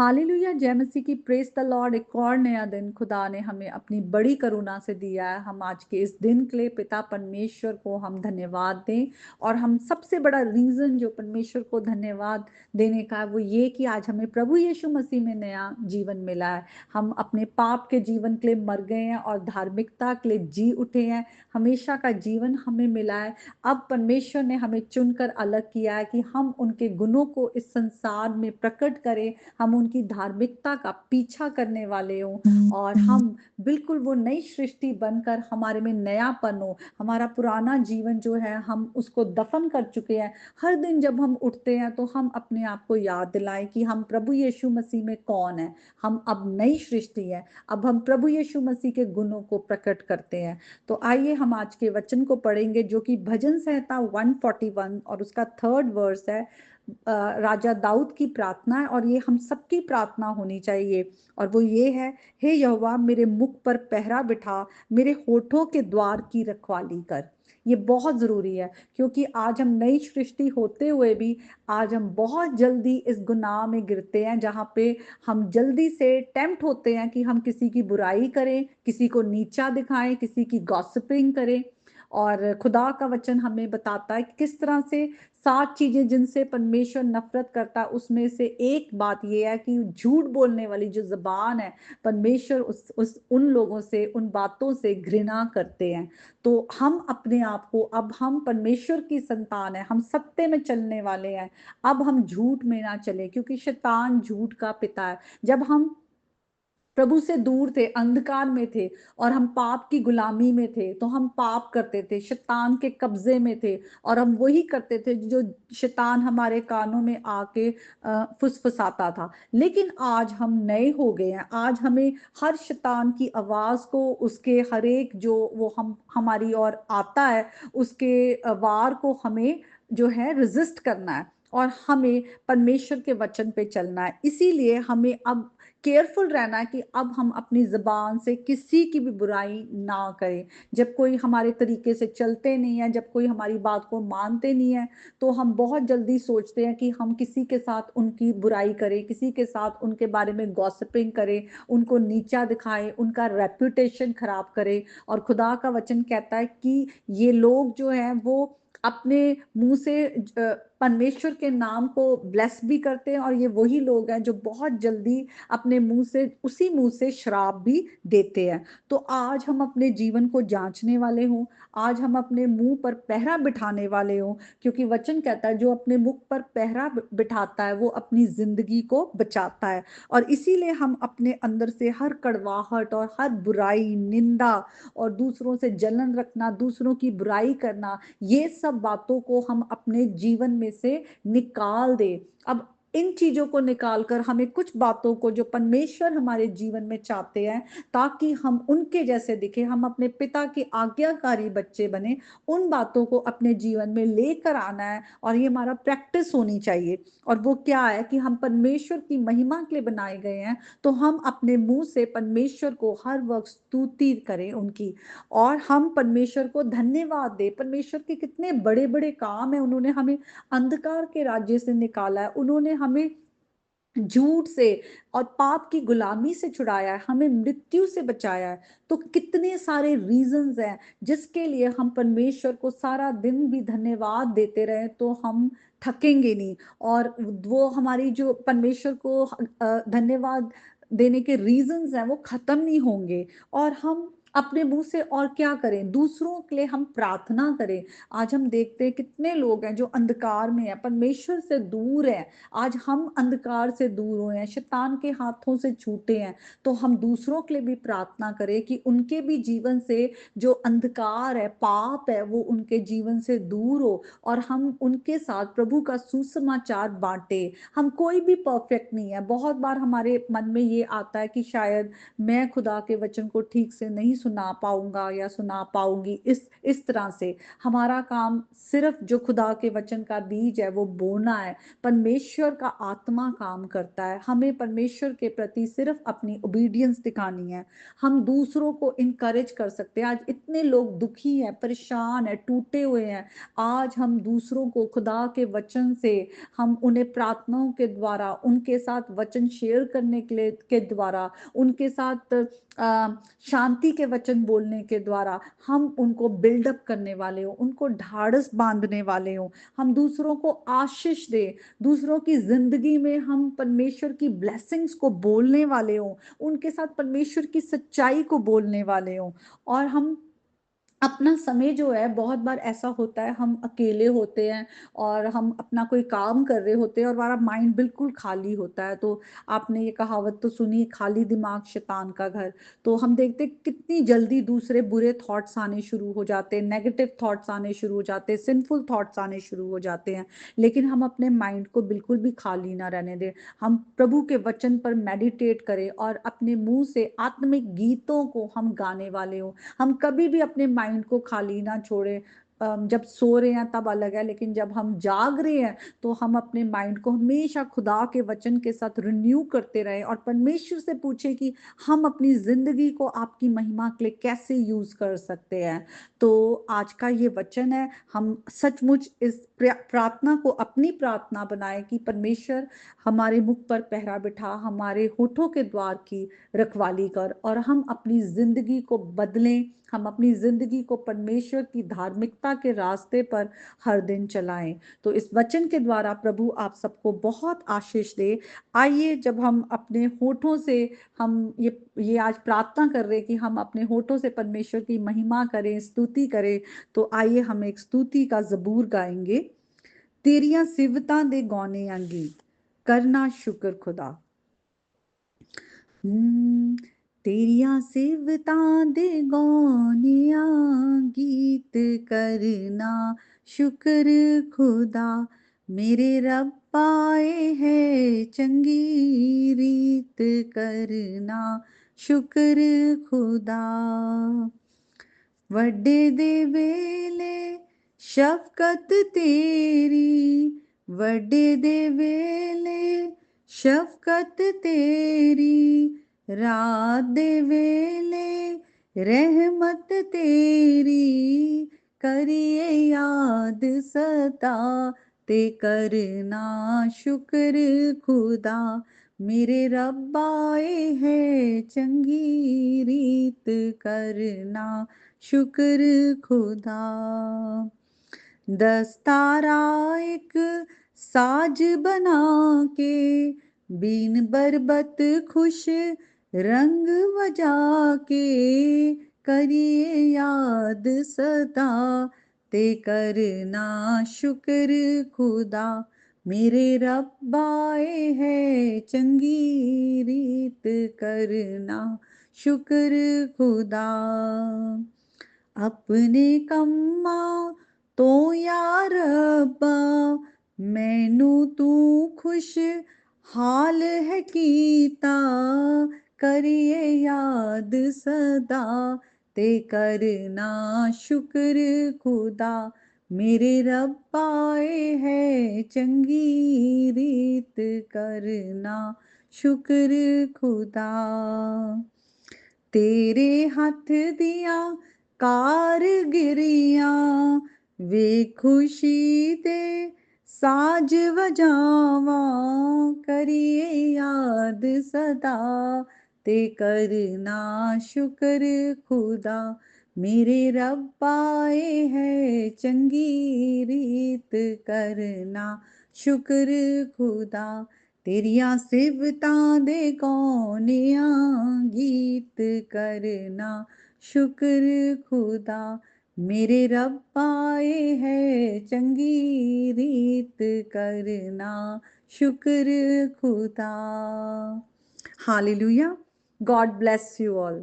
Hallelujah, जय मसीह की, praise the Lord. एक और नया दिन खुदा ने हमें अपनी बड़ी करुणा से दिया है। हम आज के इस दिन के लिए पिता परमेश्वर को हम धन्यवाद दें। और हम सबसे बड़ा रीजन जो परमेश्वर को धन्यवाद देने का है वो ये कि आज हमें प्रभु यीशु मसीह में नया जीवन मिला है। हम अपने पाप के जीवन के लिए मर गए हैं और धार्मिकता के लिए जी उठे हैं। हमेशा का जीवन हमें मिला है। अब परमेश्वर ने हमें चुनकर अलग किया है कि हम उनके गुणों को इस संसार में प्रकट करें। हम उनकी धार्मिकता का पीछा करने वाले हों और हम बिल्कुल वो नई सृष्टि बनकर हमारे में नयापन हो। हमारा पुराना जीवन जो है हम उसको दफन कर चुके हैं। हर दिन जब हम उठते हैं तो हम अपने आप को याद दिलाएं कि हम प्रभु यीशु मसीह में कौन है। हम अब नई सृष्टि है। अब हम प्रभु यीशु मसीह के गुणों को प्रकट करते हैं। तो आइए हम आज के वचन को पढ़ेंगे जो कि भजन संहिता 141 और उसका 3rd वर्स है। राजा दाऊद की प्रार्थना है और ये हम सबकी प्रार्थना होनी चाहिए। और वो ये है, हे यहोवा मेरे मुख पर पहरा बिठा, मेरे होठों के द्वार की रखवाली कर। ये बहुत जरूरी है क्योंकि आज हम नई सृष्टि होते हुए भी आज हम बहुत जल्दी इस गुनाह में गिरते हैं, जहाँ पे हम जल्दी से टेम्प्ट होते हैं कि हम किसी की बुराई करें, किसी को नीचा दिखाएं, किसी की गॉसिपिंग करें। और खुदा का वचन हमें बताता है कि किस तरह से 7 चीजें जिनसे परमेश्वर नफरत करता है उसमें से एक बात यह है कि झूठ बोलने वाली जो जबान है, परमेश्वर उस उन लोगों से, उन बातों से घृणा करते हैं। तो हम अपने आप को, अब हम परमेश्वर की संतान है, हम सत्य में चलने वाले हैं। अब हम झूठ में ना चले क्योंकि शैतान झूठ का पिता है। जब हम प्रभु से दूर थे, अंधकार में थे और हम पाप की गुलामी में थे तो हम पाप करते थे, शैतान के कब्जे में थे और हम वही करते थे जो शैतान हमारे कानों में आके फुसफुसाता था। लेकिन आज हम नए हो गए हैं। आज हमें हर शैतान की आवाज को, उसके हर एक जो वो हम हमारी ओर आता है, उसके वार को हमें जो है रेजिस्ट करना है और हमें परमेश्वर के वचन पे चलना है। इसीलिए हमें अब केयरफुल रहना है कि अब हम अपनी जबान से किसी की भी बुराई ना करें। जब कोई हमारे तरीके से चलते नहीं है, जब कोई हमारी बात को मानते नहीं है, तो हम बहुत जल्दी सोचते हैं कि हम किसी के साथ उनकी बुराई करें, किसी के साथ उनके बारे में गॉसिपिंग करें, उनको नीचा दिखाएं, उनका रेपुटेशन खराब करें। और खुदा का वचन कहता है कि ये लोग जो हैं वो अपने मुंह से परमेश्वर के नाम को ब्लेस भी करते हैं और ये वही लोग हैं जो बहुत जल्दी अपने मुंह से, उसी मुंह से श्राप भी देते हैं। तो आज हम अपने जीवन को जांचने वाले हों। आज हम अपने मुंह पर पहरा बिठाने वाले हों क्योंकि वचन कहता है जो अपने मुख पर पहरा बिठाता है वो अपनी जिंदगी को बचाता है। और इसीलिए हम अपने अंदर से हर कड़वाहट और हर बुराई, निंदा और दूसरों से जलन रखना, दूसरों की बुराई करना, ये सब बातों को हम अपने जीवन में से निकाल दे। अब इन चीजों को निकालकर हमें कुछ बातों को जो परमेश्वर हमारे जीवन में चाहते हैं ताकि हम उनके जैसे दिखे, हम अपने पिता के आज्ञाकारी बच्चे बने, उन बातों को अपने जीवन में लेकर आना है और ये हमारा प्रैक्टिस होनी चाहिए। और वो क्या है कि हम परमेश्वर की महिमा के लिए बनाए गए हैं, तो हम अपने मुंह से परमेश्वर को हर वक्त स्तुति करें उनकी, और हम परमेश्वर को धन्यवाद दें। परमेश्वर के कितने बड़े बड़े काम है, उन्होंने हमें अंधकार के राज्य से निकाला है, उन्होंने हमें झूठ से और पाप की गुलामी से छुड़ाया है, हमें मृत्यु से बचाया है। तो कितने सारे रीजंस हैं जिसके लिए हम परमेश्वर को सारा दिन भी धन्यवाद देते रहे तो हम थकेंगे नहीं। और वो हमारी जो परमेश्वर को धन्यवाद देने के रीजंस हैं वो खत्म नहीं होंगे। और हम अपने मुंह से और क्या करें, दूसरों के लिए हम प्रार्थना करें। आज हम देखते हैं कितने लोग हैं जो अंधकार में है, परमेश्वर से दूर है। आज हम अंधकार से दूर हुए हैं, शैतान के हाथों से छूटे हैं। तो हम दूसरों के लिए भी प्रार्थना करें कि उनके भी जीवन से जो अंधकार है, पाप है, वो उनके जीवन से दूर हो और हम उनके साथ प्रभु का सुसमाचार बांटे। हम कोई भी परफेक्ट नहीं है। बहुत बार हमारे मन में ये आता है कि शायद मैं खुदा के वचन को ठीक से नहीं सुना पाऊंगा या सुना पाऊंगी इस तरह से। हमारा काम सिर्फ जो खुदा के वचन का बीज है वो बोना है। परमेश्वर का आत्मा काम करता है। हमें परमेश्वर के प्रति सिर्फ अपनी ओबीडियंस दिखानी है। हम दूसरों को इनकरेज कर सकते हैं। आज इतने लोग दुखी हैं, परेशान हैं, टूटे हुए हैं। आज हम दूसरों को खुदा के वचन से, हम उन्हें प्रार्थनाओं के द्वारा, उनके साथ वचन शेयर करने के द्वारा, उनके साथ शांति के वचन बोलने के द्वारा हम उनको बिल्डअप करने वाले हो, उनको ढाढ़स बांधने वाले हो। हम दूसरों को आशीष दे, दूसरों की जिंदगी में हम परमेश्वर की ब्लेसिंग्स को बोलने वाले हो, उनके साथ परमेश्वर की सच्चाई को बोलने वाले हो। और हम अपना समय जो है, बहुत बार ऐसा होता है हम अकेले होते हैं और हम अपना कोई काम कर रहे होते हैं और हमारा माइंड बिल्कुल खाली होता है। तो आपने ये कहावत तो सुनी, खाली दिमाग शैतान का घर। तो हम देखते हैं कितनी जल्दी दूसरे बुरे थॉट्स आने शुरू हो जाते हैं, नेगेटिव थॉट्स आने शुरू हो जाते हैं, सिंफुल थॉट्स आने शुरू हो जाते हैं। लेकिन हम अपने माइंड को बिल्कुल भी खाली ना रहने दें। हम प्रभु के वचन पर मेडिटेट करें और अपने मुंह से आत्मिक गीतों को हम गाने वाले हो। हम कभी भी अपने माइंड को खाली ना छोड़े। जब सो रहे हैं तब अलग है, लेकिन जब हम जाग रहे हैं तो हम अपने माइंड को हमेशा खुदा के वचन के साथ रिन्यू करते रहे और परमेश्वर से पूछे कि हम अपनी जिंदगी को आपकी महिमा के लिए कैसे यूज कर सकते हैं। तो आज का ये वचन है, हम सचमुच इस प्रार्थना को अपनी प्रार्थना बनाए कि परमेश्वर हमारे मुख पर पहरा बिठा, हमारे होठों के द्वार की रखवाली कर और हम अपनी जिंदगी को बदलें। हम अपनी जिंदगी को परमेश्वर की धार्मिकता के रास्ते पर हर दिन चलाएं। तो इस वचन के द्वारा प्रभु आप सबको बहुत आशीष दे। आइए, जब हम अपने होठों से हम ये आज प्रार्थना कर रहे हैं कि हम अपने होठों से परमेश्वर की महिमा करें, स्तुति करें, तो आइए हम एक स्तुति का जबूर गाएंगे। तेरियां सिवतां दे गौने आ गीत, करना शुक्र खुदा। तेरियां सिवतां दे गौनिया, गीत करना शुक्र खुदा। मेरे रब्बा है चंगी रीत, करना शुक्र खुदा। वड्डे दे वेले शफकत तेरी, वड्डे दे वेले शफकत तेरी, रात दे वेले रहमत तेरी, करिए याद सदा ते करना शुक्र खुदा। मेरे रब्बा है चंगी रीत, करना शुक्र खुदा। दस्तारा एक साज बना के, बीन बरबत खुश रंग बजा के, करिए याद सदा ते करना शुक्र खुदा। मेरे रब्बा है चंगी रीत, करना शुक्र खुदा। अपने कम्मा तो यार रब्बा, मैनू तू खुश हाल है कीता, करिए याद सदा ते करना शुक्र खुदा। मेरे रब्बा है चंगी रीत, करना शुक्र खुदा। तेरे हथ दिया कारगिरियां, वे खुशी दे साज बजावा, करिए याद सदा ते करना शुक्र खुदा। मेरे रब्बा है चंगी रीत, करना शुक्र खुदा। तेरियां सिवतां दे गौनिया, गीत करना शुक्र खुदा। मेरे रब्बा है चंगी रीत, करना शुक्र खुदा। Hallelujah. God bless you all.